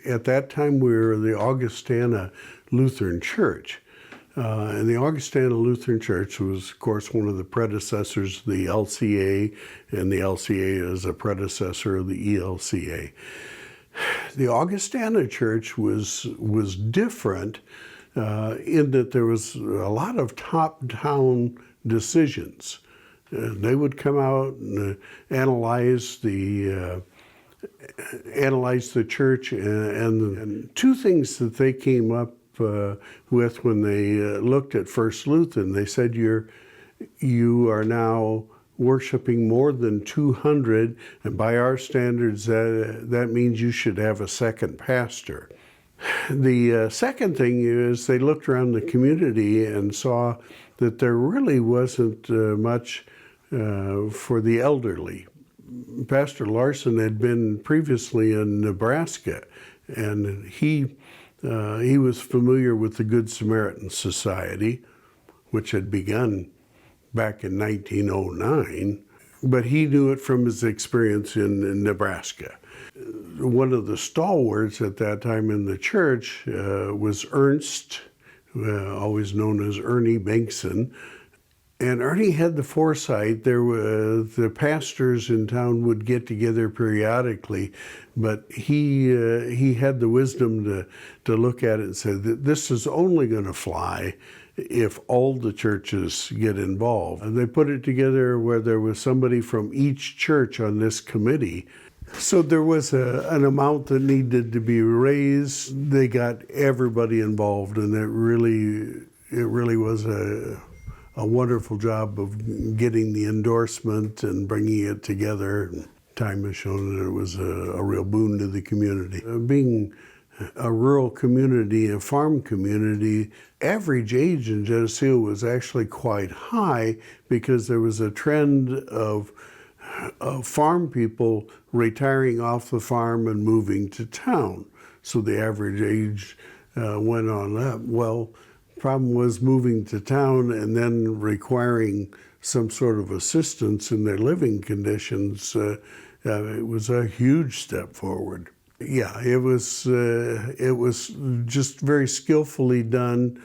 At that time, we were the Augustana Lutheran Church. And the Augustana Lutheran Church was, of course, one of the predecessors of the LCA, and the LCA is a predecessor of the ELCA. The Augustana Church was different in that there was a lot of top-down decisions. They would come out and analyze the church, and two things that they came up with when they looked at First Lutheran. They said, you are now worshiping more than 200, and by our standards, that means you should have a second pastor. The second thing is they looked around the community and saw that there really wasn't much for the elderly. Pastor Larson had been previously in Nebraska, and he was familiar with the Good Samaritan Society, which had begun back in 1909, but he knew it from his experience in Nebraska. One of the stalwarts at that time in the church was Ernst, always known as Ernie Bengtson. And Ernie had the foresight. The pastors in town would get together periodically, but he had the wisdom to look at it and say that this is only going to fly if all the churches get involved. And they put it together where there was somebody from each church on this committee. So there was an amount that needed to be raised. They got everybody involved, and it really was a wonderful job of getting the endorsement and bringing it together. Time has shown that it was a real boon to the community. Being a rural community, a farm community, average age in Geneseo was actually quite high because there was a trend of farm people retiring off the farm and moving to town. So the average age went on up. Well, problem was moving to town and then requiring some sort of assistance in their living conditions. It was a huge step forward. Yeah, it was just very skillfully done.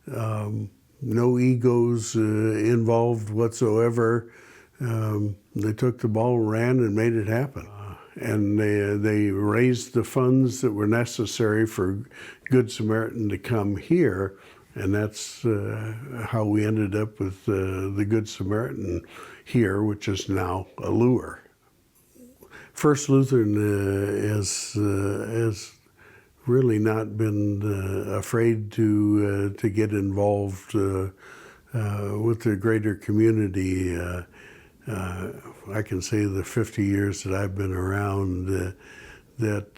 No egos involved whatsoever. They took the ball, ran, and made it happen. And they raised the funds that were necessary for Good Samaritan to come here. And that's how we ended up with the Good Samaritan here, which is now Allure. First Lutheran has really not been afraid to get involved with the greater community. I can say the 50 years that I've been around that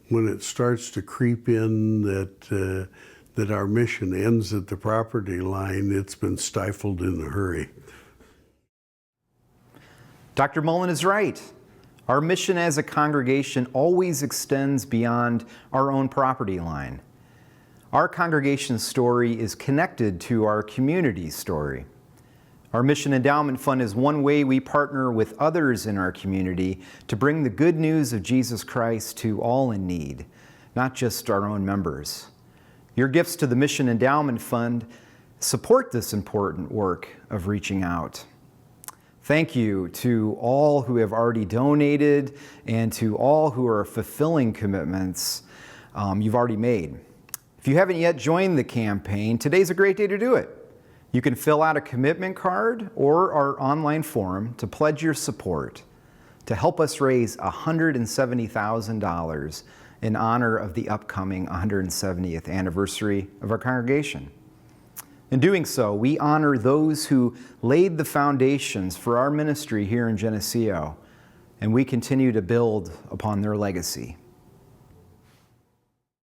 when it starts to creep in that our mission ends at the property line, it's been stifled in a hurry. Dr. Mullen is right. Our mission as a congregation always extends beyond our own property line. Our congregation's story is connected to our community's story. Our Mission Endowment Fund is one way we partner with others in our community to bring the good news of Jesus Christ to all in need, not just our own members. Your gifts to the Mission Endowment Fund support this important work of reaching out. Thank you to all who have already donated and to all who are fulfilling commitments you've already made. If you haven't yet joined the campaign, today's a great day to do it. You can fill out a commitment card or our online form to pledge your support to help us raise $170,000 in honor of the upcoming 170th anniversary of our congregation. In doing so, we honor those who laid the foundations for our ministry here in Geneseo, and we continue to build upon their legacy.